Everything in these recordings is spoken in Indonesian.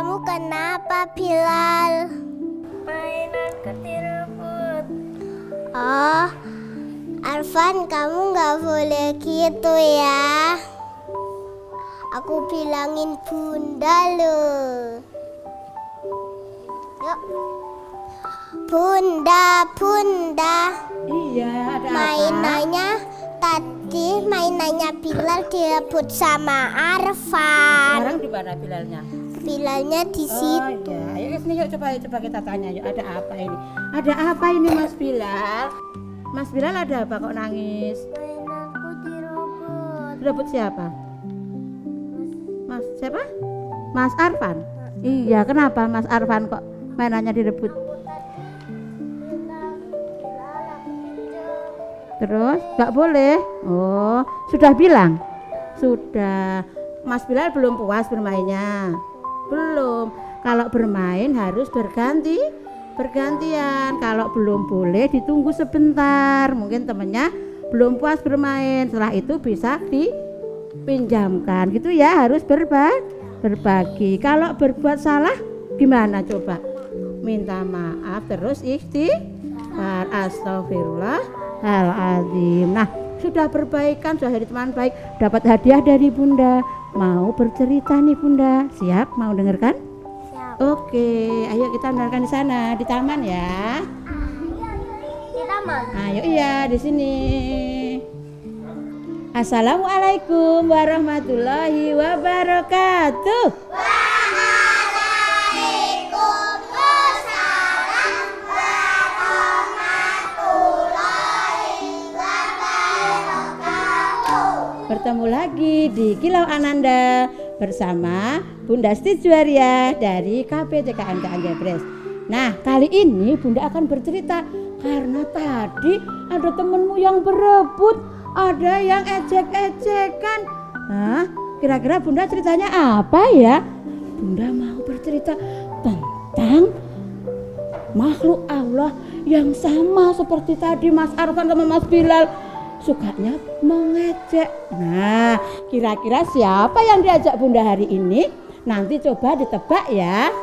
kamu kenapa, Bilal? Mainan ketirebut. Oh, Arfan, kamu nggak boleh gitu ya. Aku bilangin bunda loh. Yuk. Bunda, bunda. Iya, ada mainannya Bilal direbut sama Arfan. Sekarang di mana Bilalnya? Bilalnya di situ. Oh iya, ayo sini yuk coba kita tanya yuk, ada apa ini? Ada apa ini Mas Bilal? Mas Bilal ada apa kok nangis? Mainanku direbut. Direbut siapa? Mas siapa? Mas Arfan? Iya, kenapa Mas Arfan kok mainannya direbut? Terus nggak boleh? Oh, sudah bilang? Sudah. Mas Bilal belum puas bermainnya? Belum. Kalau bermain harus bergantian. Kalau belum boleh ditunggu sebentar. Mungkin temennya belum puas bermain. Setelah itu bisa dipinjamkan. Gitu ya, harus berbagi. Kalau berbuat salah gimana coba? Minta maaf terus istighfar. Astagfirullahaladzim. Nah, sudah berbaikan, sudah jadi teman baik, dapat hadiah dari Bunda. Mau bercerita nih Bunda, siap? Mau dengarkan? Siap. Oke, ayo kita dengarkan di sana, di taman ya. Di taman. Ayo iya di sini. Assalamualaikum warahmatullahi wabarakatuh. Bertemu lagi di Kilau Ananda bersama Bunda Stijuaria dari KPTKN Jebres. Nah, kali ini Bunda akan bercerita karena tadi ada temenmu yang berebut, ada yang ejek-ejekan. Hah? Kira-kira Bunda ceritanya apa ya? Bunda mau bercerita tentang makhluk Allah yang sama seperti tadi Mas Arfan sama Mas Bilal. Sukanya mengejek. Nah, kira-kira siapa yang diajak Bunda hari ini? Nanti coba ditebak ya.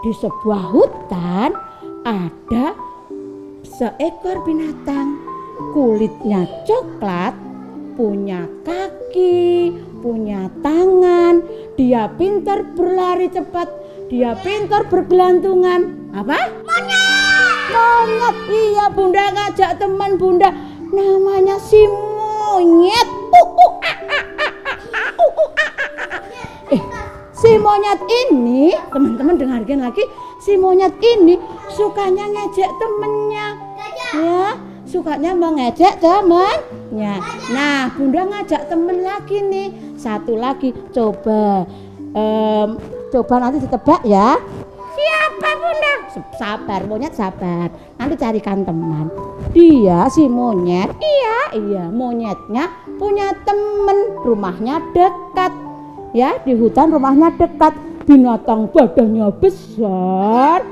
Di sebuah hutan ada seekor binatang, kulitnya coklat, punya kaki, punya tangan, dia pintar berlari cepat, dia pintar bergelantungan. Apa? Monyet. Iya, Bunda ngajak teman Bunda. Namanya si monyet. Si monyet ini, teman-teman dengarkan lagi, si monyet ini sukanya ngejek temennya. Ya, sukanya mengejek temennya. Nah, Bunda ngajak temen lagi nih. Satu lagi, coba nanti ditebak ya. Siapa Bunda? Sabar, monyet sabar. Nanti carikan teman. Dia si monyet. Iya, monyetnya punya temen. Rumahnya dekat. Ya, di hutan rumahnya dekat. Binatang badannya besar,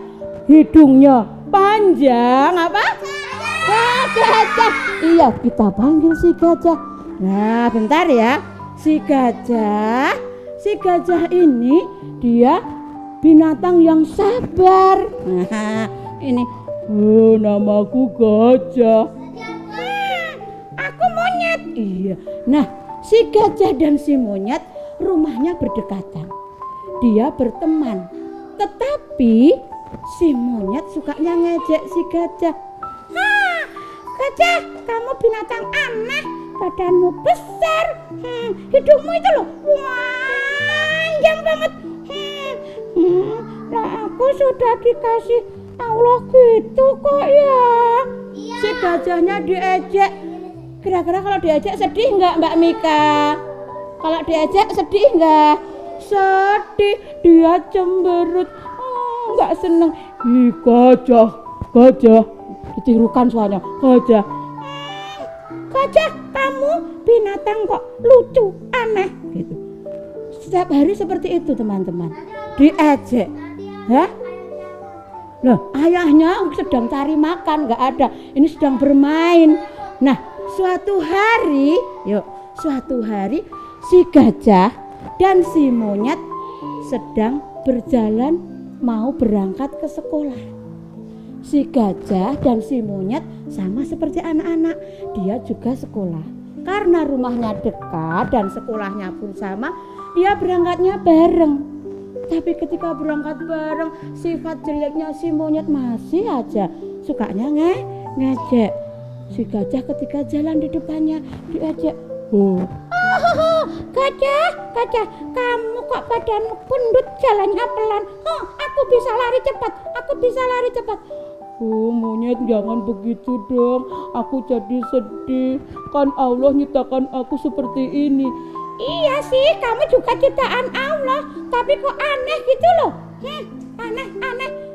hidungnya panjang. Apa? Gajah. Iya, kita panggil si gajah. Nah, bentar ya. Si gajah ini dia binatang yang sabar. Nah, ini namaku gajah. Aku monyet. Iya. Nah, si gajah dan si monyet rumahnya berdekatan. Dia berteman. Tetapi si monyet sukanya ngejek si gajah. Gajah, kamu binatang aneh. Badanmu besar. Hidungmu itu loh panjang banget. Nah, aku sudah dikasih Allah gitu kok ya. Si gajahnya diejek. Kira-kira kalau diejek sedih nggak Mbak Mika? Kalau diejek sedih nggak? Sedih, dia cemberut. Nggak seneng. Gajah. Ditirukan suaranya. Gajah, kamu binatang kok lucu, aneh gitu. Setiap hari seperti itu teman-teman. Diejek. Hah? Loh, ayahnya sedang cari makan, nggak ada. Ini sedang bermain. Nah, suatu hari si gajah dan si monyet sedang berjalan mau berangkat ke sekolah. Si gajah dan si monyet sama seperti anak-anak, dia juga sekolah. Karena rumahnya dekat dan sekolahnya pun sama, dia berangkatnya bareng. Tapi ketika berangkat bareng, sifat jeleknya si monyet masih aja sukanya ngejek. Si gajah ketika jalan di depannya diajak, gajah, kamu kok badanmu gendut, jalannya pelan. Aku bisa lari cepat. Monyet, jangan begitu dong, aku jadi sedih. Kan Allah nyiptakan aku seperti ini. Iya sih, kamu juga ciptaan Allah, tapi kok aneh gitu loh. Aneh,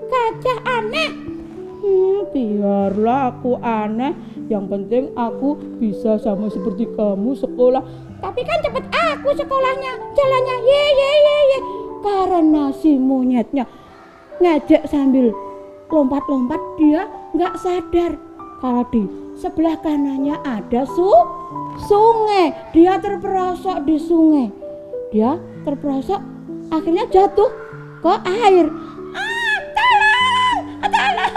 gajah aneh. Biarlah aku aneh, yang penting aku bisa sama seperti kamu sekolah. Tapi kan cepet aku sekolahnya, jalannya ye. Karena si monyetnya ngejek sambil lompat-lompat, dia nggak sadar kalau di sebelah kanannya ada sungai. Dia terperosok di sungai. Dia terperosok, akhirnya jatuh ke air. Tolong.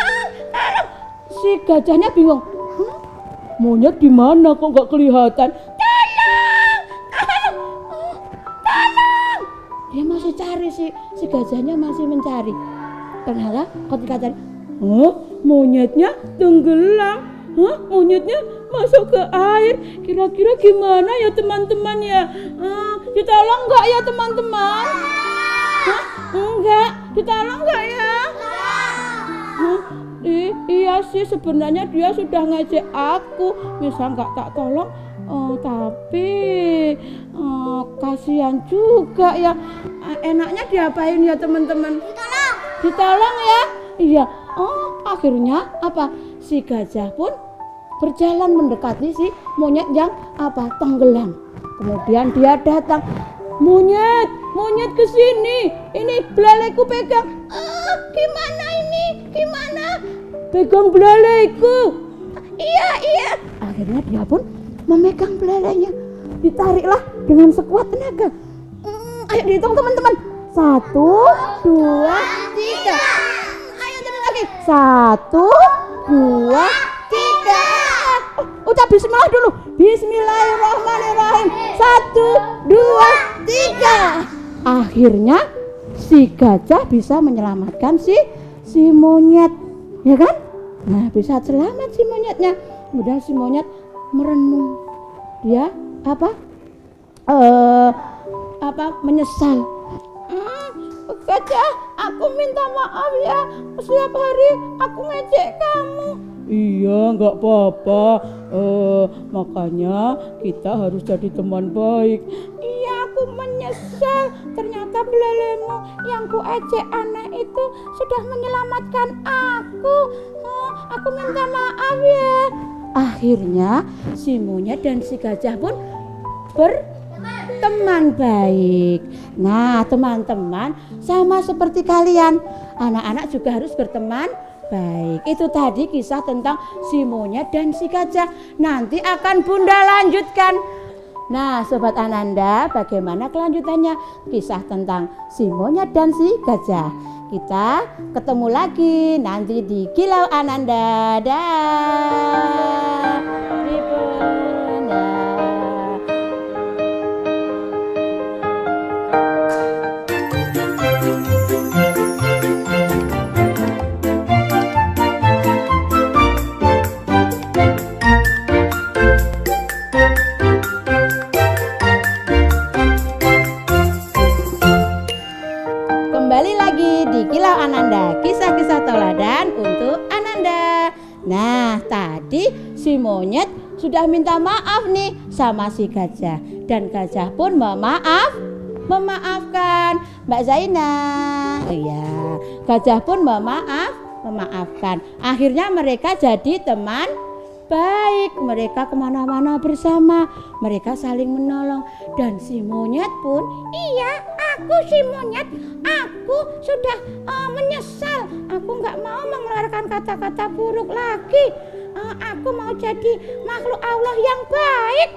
Si gajahnya bingung. Monyet di mana kok nggak kelihatan? Tolong. Dia masih cari, si gajahnya masih mencari. Ternyata ketika cari, monyetnya tenggelam. Monyetnya masuk ke air. Kira-kira gimana ya teman-teman ya? Ditolong nggak ya teman-teman? Enggak, ditolong nggak ya? Iya sih, sebenarnya dia sudah ngajak aku, misal nggak tak tolong, tapi kasihan juga ya. Enaknya diapain ya teman-teman? Ditolong ya. Iya. Akhirnya apa? Si gajah pun berjalan mendekati si monyet yang tenggelam. Kemudian dia datang. Monyet kesini. Ini belalaiku pegang. Gimana ini? Gimana? Pegang belalaiku. Iya. Akhirnya dia pun memegang belalainya. Ditariklah dengan sekuat tenaga. Ayo dihitung teman-teman. 1, 2, 3. Ayo jalan lagi. 1, 2, 3. Ucap bismillah dulu. Bismillahirrahmanirrahim. 1, 2, 3. Akhirnya si gajah bisa menyelamatkan si monyet, ya kan? Nah, bisa selamat si monyetnya. Kemudian si monyet merenung. Dia menyesal. Gajah, aku minta maaf ya, setiap hari aku ngejek kamu. Iya, nggak apa-apa. Makanya kita harus jadi teman baik. Iya, aku menyesal. Ternyata belalaimu yang ku ejek aneh itu sudah menyelamatkan aku. Aku minta maaf ya. Akhirnya si monyet dan si gajah pun berteman baik. Nah, teman-teman, sama seperti kalian, anak-anak juga harus berteman baik. Itu tadi kisah tentang si monyet dan si gajah. Nanti akan Bunda lanjutkan. Nah, Sobat Ananda, bagaimana kelanjutannya kisah tentang si monyet dan si gajah? Kita ketemu lagi nanti di Kilau Ananda. Dah. Bunda. Kembali lagi di Kilau Ananda, kisah-kisah tauladan untuk Ananda. Nah, tadi si monyet sudah minta maaf nih sama si gajah, dan gajah pun memaafkan Mbak Zaina. Iya, gajah pun memaafkan. Akhirnya mereka jadi teman baik. Mereka kemana-mana bersama, mereka saling menolong. Dan si monyet pun, iya, aku si monyet, aku sudah menyesal. Aku nggak mau mengeluarkan kata-kata buruk lagi. Aku mau jadi makhluk Allah yang baik.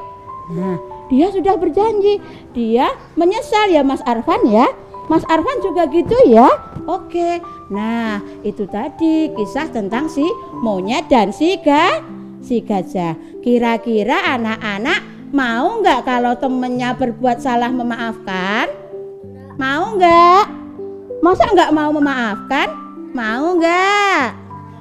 Nah, dia sudah berjanji. Dia menyesal ya Mas Arfan ya. Mas Arfan juga gitu ya? Oke. Nah, itu tadi kisah tentang si monyet dan si gajah. Kira-kira anak-anak mau nggak kalau temennya berbuat salah memaafkan? Mau nggak? Masa nggak mau memaafkan? Mau nggak?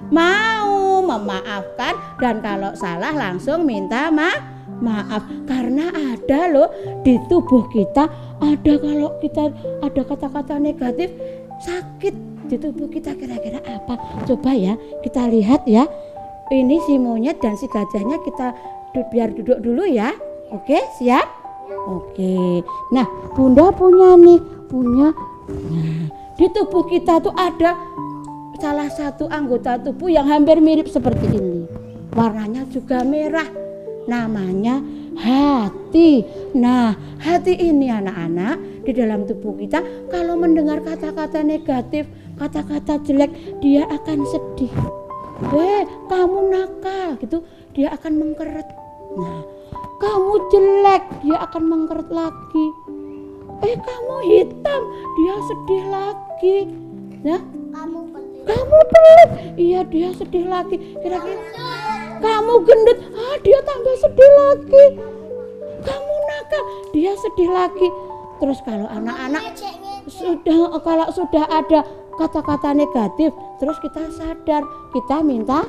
Mau memaafkan, dan kalau salah langsung minta maaf. Karena ada loh di tubuh kita, ada kalau kita ada kata-kata negatif sakit di tubuh kita. Kira-kira apa? Coba ya kita lihat ya. Ini si monyet dan si gajahnya, kita biar duduk dulu ya. Oke, siap? Oke. Nah, Bunda punya nih, Nah, di tubuh kita tuh ada salah satu anggota tubuh yang hampir mirip seperti ini. Warnanya juga merah. Namanya hati. Nah, hati ini anak-anak di dalam tubuh kita kalau mendengar kata-kata negatif, kata-kata jelek, dia akan sedih. Kamu nakal gitu, dia akan mengkeret. Nah, kamu jelek, dia akan mengkeret lagi. Kamu hitam, dia sedih lagi. Nah, kamu pelit, iya dia sedih lagi. Kira-kira kamu gendut, dia tambah sedih lagi. Kamu nakal, dia sedih lagi. Terus kalau anak-anak sudah ada kata-kata negatif, terus kita sadar, kita minta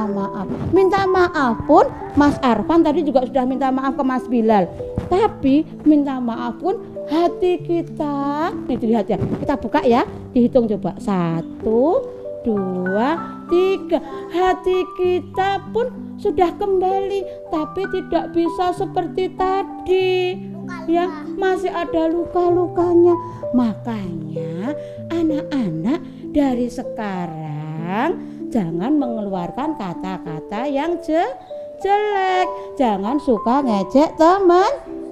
maaf. Minta maaf pun Mas Arfan tadi juga sudah minta maaf ke Mas Bilal. Tapi minta maaf pun hati kita, nih dilihat ya, kita buka ya, dihitung coba 1, 2, 3. Hati kita pun sudah kembali, tapi tidak bisa seperti tadi. Ya, masih ada luka-lukanya. Makanya anak-anak dari sekarang jangan mengeluarkan kata-kata yang jelek. Jangan suka ngejek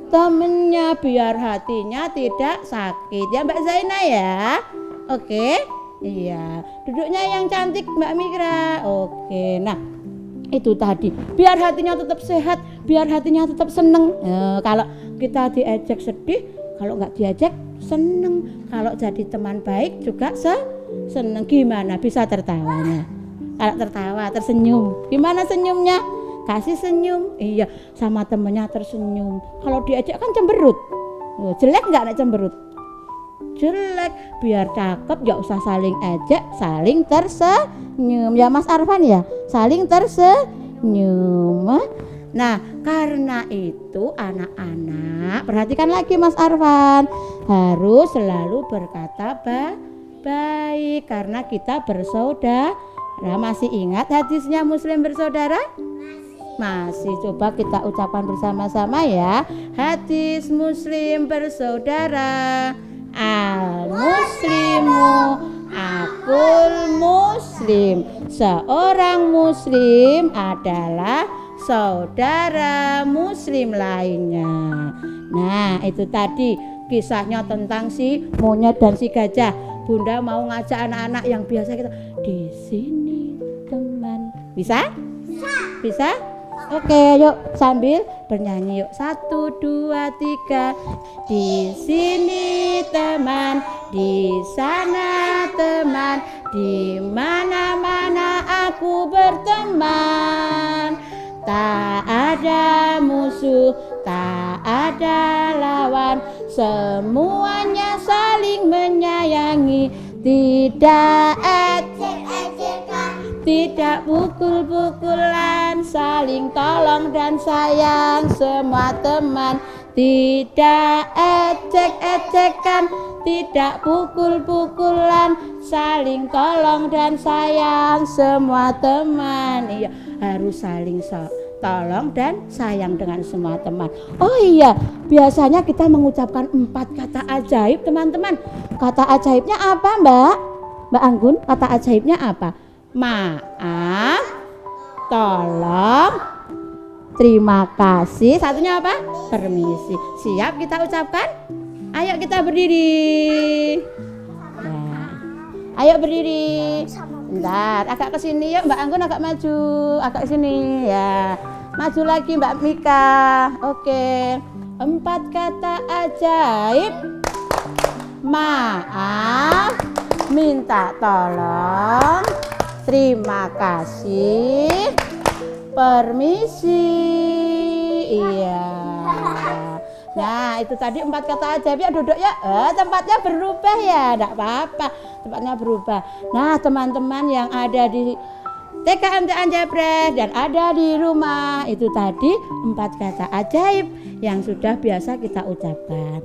temennya biar hatinya tidak sakit. Ya Mbak Zaina ya. Oke. Iya. Duduknya yang cantik Mbak Mikra. Oke. Nah, itu tadi. Biar hatinya tetap sehat, biar hatinya tetap seneng. Kalau kita diajak sedih, kalau nggak diajak seneng. Kalau jadi teman baik juga seneng. Gimana bisa tertawanya? Kalau tertawa tersenyum, gimana senyumnya? Kasih senyum. Iya, sama temennya tersenyum. Kalau diajak kan cemberut. Jelek nggak anak cemberut? Jelek. Biar cakep nggak usah saling ejek, saling tersenyum. Ya Mas Arfan ya, saling tersenyum. Nah, karena itu anak-anak perhatikan lagi Mas Arfan, harus selalu berkata baik karena kita bersaudara. Masih ingat hadisnya Muslim bersaudara? Masih. Coba kita ucapkan bersama-sama ya. Hadis Muslim bersaudara. Al-muslimu akul muslim. Seorang muslim adalah saudara muslim lainnya. Nah, itu tadi kisahnya tentang si monyet dan si gajah. Bunda mau ngajak anak-anak yang biasa kita di sini teman. Bisa? Bisa? Oke, yuk sambil bernyanyi yuk. 1, 2, 3. Di sini teman, di sana teman, di mana-mana aku berteman. Tak ada musuh, tak ada lawan, semuanya saling menyayangi. Tidak ejek-ejekan, tidak pukul-pukulan, saling tolong dan sayang semua teman. Tidak ejek-ejekan, tidak pukul-pukulan, saling tolong dan sayang semua teman. Iya, harus saling tolong dan sayang dengan semua teman. Oh iya, biasanya kita mengucapkan 4 kata ajaib teman-teman. Kata ajaibnya apa Mbak Anggun? Kata ajaibnya apa? Maaf, tolong, terima kasih. Satunya apa? Permisi. Siap kita ucapkan? Ayo kita berdiri. Nah, ayo berdiri. Bentar, agak ke sini yuk Mbak Anggun, agak maju, agak sini ya. Maju lagi Mbak Mika. Oke. 4 kata ajaib. maaf, minta tolong, terima kasih, permisi. Iya. Nah, itu tadi 4 kata ajaib ya, duduk ya. Tempatnya berubah ya, enggak apa-apa. Tempatnya berubah. Nah, teman-teman yang ada di TKMT Anjepres dan ada di rumah, itu tadi 4 kata ajaib yang sudah biasa kita ucapkan.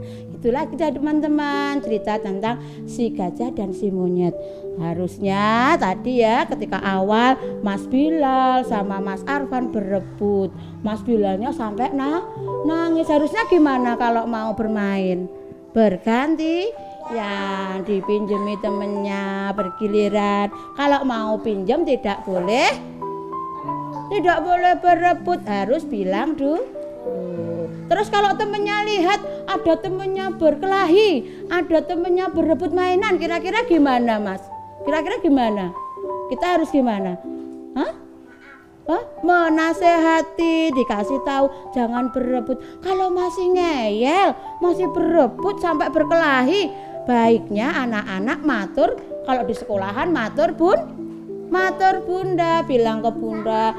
Itulah kita teman-teman cerita tentang si gajah dan si monyet. Harusnya tadi ya ketika awal Mas Bilal sama Mas Arfan berebut, Mas Bilalnya sampai nangis. Harusnya gimana kalau mau bermain? Berganti ya, dipinjemi temennya bergiliran. Kalau mau pinjam tidak boleh berebut, harus bilang dulu. Terus kalau temennya lihat ada temennya berkelahi, ada temennya berebut mainan, kira-kira gimana Mas? Kira-kira gimana? Kita harus gimana? Menasehati, dikasih tahu jangan berebut. Kalau masih ngeyel, masih berebut sampai berkelahi, baiknya anak-anak matur, kalau di sekolahan matur bunda, bilang ke bunda,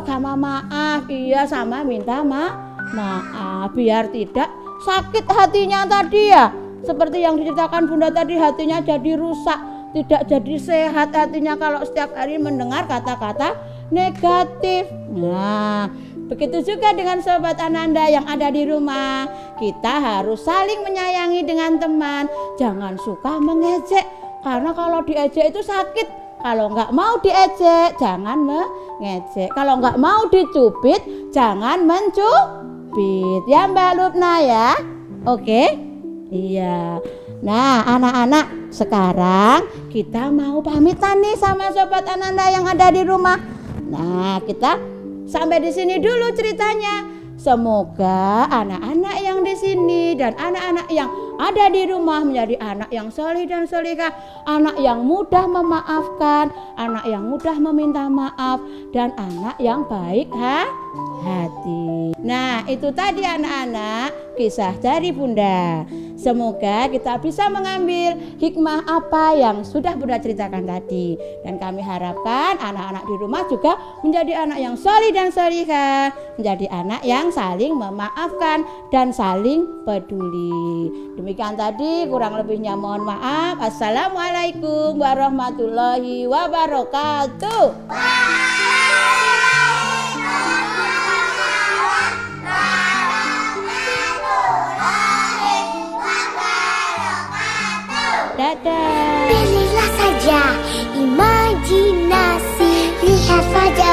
sama maaf, iya sama minta maaf, biar tidak sakit hatinya tadi ya. Seperti yang diceritakan bunda tadi, hatinya jadi rusak, tidak jadi sehat hatinya kalau setiap hari mendengar kata-kata negatif. Nah, begitu juga dengan sobat Ananda yang ada di rumah. Kita harus saling menyayangi dengan teman. Jangan suka mengejek, karena kalau diejek itu sakit. Kalau nggak mau diejek, jangan mengejek. Kalau nggak mau dicubit, jangan mencubit. Ya Mbak Lupna ya. Oke? Iya. Nah anak-anak, sekarang kita mau pamitan nih sama sobat Ananda yang ada di rumah. Nah, kita sampai di sini dulu ceritanya. Semoga anak-anak yang di sini dan anak-anak yang ada di rumah menjadi anak yang soleh dan solehah, anak yang mudah memaafkan, anak yang mudah meminta maaf, dan anak yang baik hati. Nah, itu tadi anak-anak kisah dari Bunda. Semoga kita bisa mengambil hikmah apa yang sudah Bunda ceritakan tadi. Dan kami harapkan anak-anak di rumah juga menjadi anak yang soleh dan solehah, menjadi anak yang saling memaafkan dan saling peduli. Demikian tadi, kurang lebihnya mohon maaf. Assalamualaikum warahmatullahi wabarakatuh. Dadah. Pilihlah saja imajinasi, lihat saja